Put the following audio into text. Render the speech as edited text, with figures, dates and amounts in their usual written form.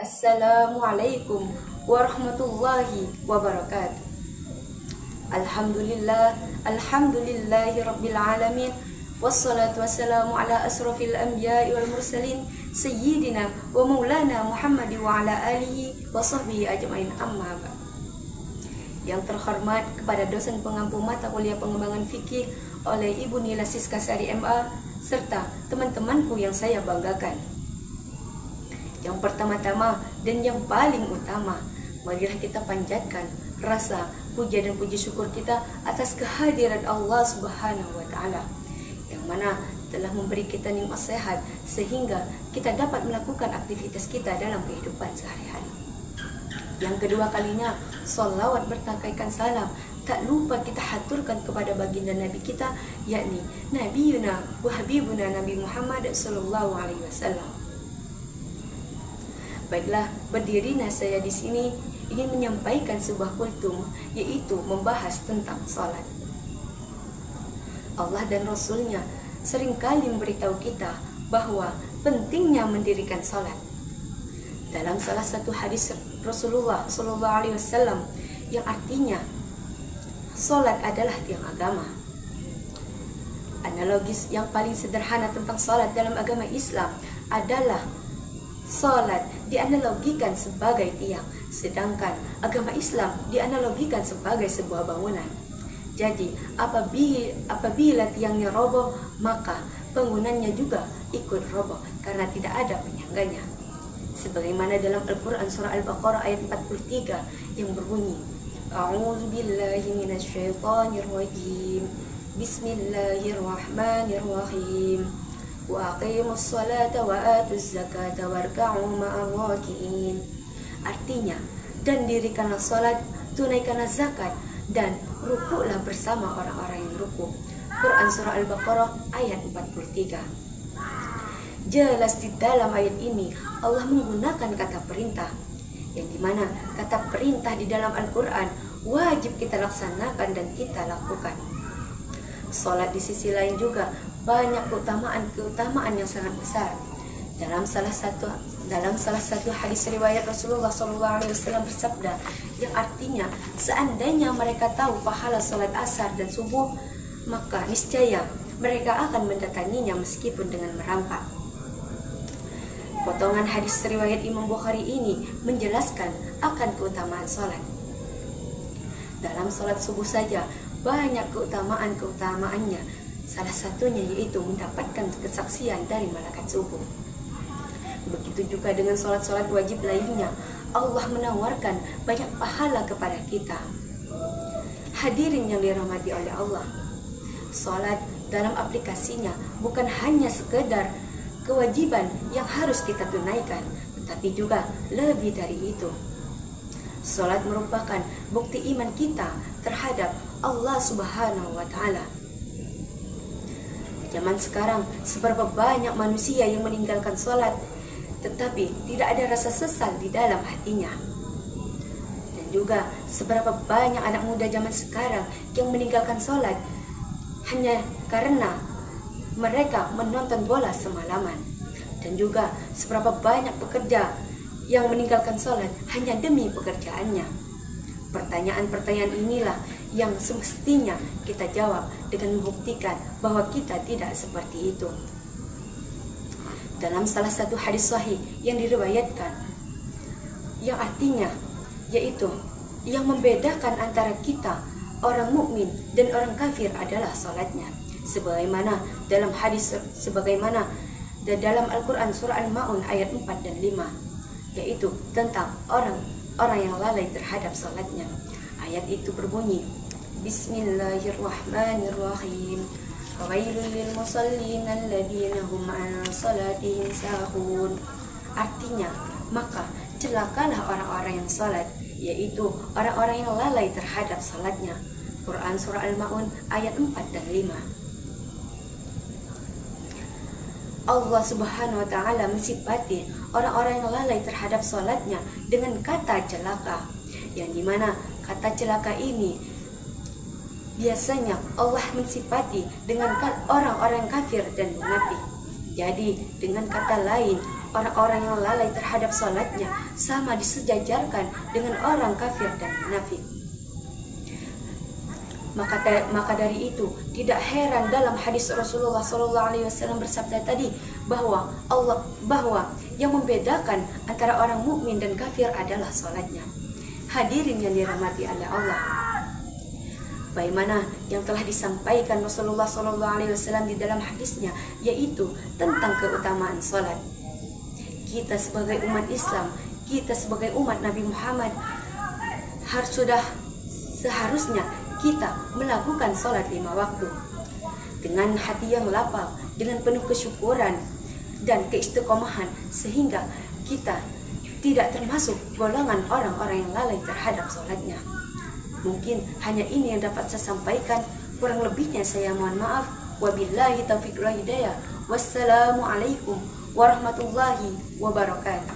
Assalamualaikum warahmatullahi wabarakatuh. Alhamdulillahi rabbil alamin. Wassalatu wassalamu ala asrafil anbiya'i wal mursalin sayyidina wa maulana Muhammad wa ala alihi wa sahbihi ajma'in, amma ba'd. Yang terhormat kepada dosen pengampu mata kuliah pengembangan fikih oleh Ibu Nila Siska Sari MA serta teman-temanku yang saya banggakan. Yang pertama-tama dan yang paling utama, marilah kita panjatkan rasa puja dan puji syukur kita atas kehadiran Allah Subhanahu wa Ta'ala, yang mana telah memberi kita nikmat sehat sehingga kita dapat melakukan aktivitas kita dalam kehidupan sehari-hari. Yang kedua kalinya, sholawat bertangkaikan salam tak lupa kita haturkan kepada baginda Nabi kita, yakni Nabiyuna wa Habibuna Nabi Muhammad sallallahu alaihi wasallam. Baiklah, berdirinya saya di sini ingin menyampaikan sebuah kultum, yaitu membahas tentang salat. Allah dan Rasulnya seringkali memberitahu kita bahwa pentingnya mendirikan salat. Dalam salah satu hadis Rasulullah Sallallahu Alaihi Wasallam yang artinya salat adalah tiang agama. Analogis yang paling sederhana tentang salat dalam agama Islam adalah salat dianalogikan sebagai tiang, sedangkan agama Islam dianalogikan sebagai sebuah bangunan. Jadi apabila tiangnya roboh, maka bangunannya juga ikut roboh karena tidak ada penyangganya. Sebagaimana dalam Al-Quran surah Al-Baqarah ayat 43 yang berbunyi, A'udzubillahi minasyaitonirrajim, Bismillahirrahmanirrahim, wa aqimus salata wa atuz zakata warka'u ma'ar raki'in. Artinya, dan dirikanlah salat, tunaikanlah zakat, dan rukuklah bersama orang-orang yang rukuk. Quran surah Al-Baqarah ayat 43. Jelas di dalam ayat ini Allah menggunakan kata perintah, yang dimana kata perintah di dalam Al-Quran wajib kita laksanakan dan kita lakukan. Salat di sisi lain juga banyak keutamaan yang sangat besar. Dalam salah satu hadis riwayat Rasulullah SAW bersabda, yang artinya seandainya mereka tahu pahala salat asar dan subuh, maka niscaya mereka akan mendatanginya meskipun dengan merampak. Potongan hadis riwayat Imam Bukhari ini menjelaskan akan keutamaan salat. Dalam salat subuh saja banyak keutamaannya. Salah satunya yaitu mendapatkan kesaksian dari malaikat subuh. Begitu juga dengan salat-salat wajib lainnya, Allah menawarkan banyak pahala kepada kita. Hadirin yang dirahmati oleh Allah, salat dalam aplikasinya bukan hanya sekedar kewajiban yang harus kita tunaikan, tetapi juga lebih dari itu. Salat merupakan bukti iman kita terhadap Allah Subhanahu wa Ta'ala. Zaman sekarang, seberapa banyak manusia yang meninggalkan salat, tetapi tidak ada rasa sesal di dalam hatinya. Dan juga seberapa banyak anak muda zaman sekarang yang meninggalkan salat hanya karena mereka menonton bola semalaman. Dan juga seberapa banyak pekerja yang meninggalkan salat hanya demi pekerjaannya. Pertanyaan-pertanyaan inilah yang semestinya kita jawab dengan membuktikan bahwa kita tidak seperti itu. Dalam salah satu hadis sahih yang diriwayatkan, yang artinya yaitu yang membedakan antara kita orang mukmin dan orang kafir adalah salatnya. Sebagaimana dalam Al-Quran surah Al-Ma'un ayat 4 dan 5, yaitu tentang orang yang lalai terhadap salatnya. Ayat itu berbunyi, Bismillahirrahmanirrahim, Wailul lil musallin alladzina hum an salatihim sahun. Artinya, maka celakalah orang-orang yang salat, yaitu orang-orang yang lalai terhadap salatnya. Quran surah Al-Ma'un ayat 4 dan 5. Allah Subhanahu wa Ta'ala mensifati orang-orang yang lalai terhadap salatnya dengan kata celaka, yang dimana kata celaka ini biasanya Allah mensifati dengan orang-orang kafir dan munafik. Jadi dengan kata lain, orang-orang yang lalai terhadap salatnya sama disejajarkan dengan orang kafir dan munafik. Maka dari itu tidak heran dalam hadis Rasulullah SAW bersabda tadi bahwa yang membedakan antara orang mukmin dan kafir adalah salatnya. Hadirin yang dirahmati oleh Allah, bagaimana yang telah disampaikan Rasulullah SAW di dalam hadisnya, yaitu tentang keutamaan salat. Kita sebagai umat Islam, kita sebagai umat Nabi Muhammad seharusnya kita melakukan salat 5 waktu dengan hati yang lapang, dengan penuh kesyukuran dan keistiqomahan, sehingga kita tidak termasuk golongan orang-orang yang lalai terhadap salatnya. Mungkin hanya ini yang dapat saya sampaikan, kurang lebihnya saya mohon maaf. Wabillahi taufiq wal hidayah. Wassalamualaikum warahmatullahi wabarakatuh.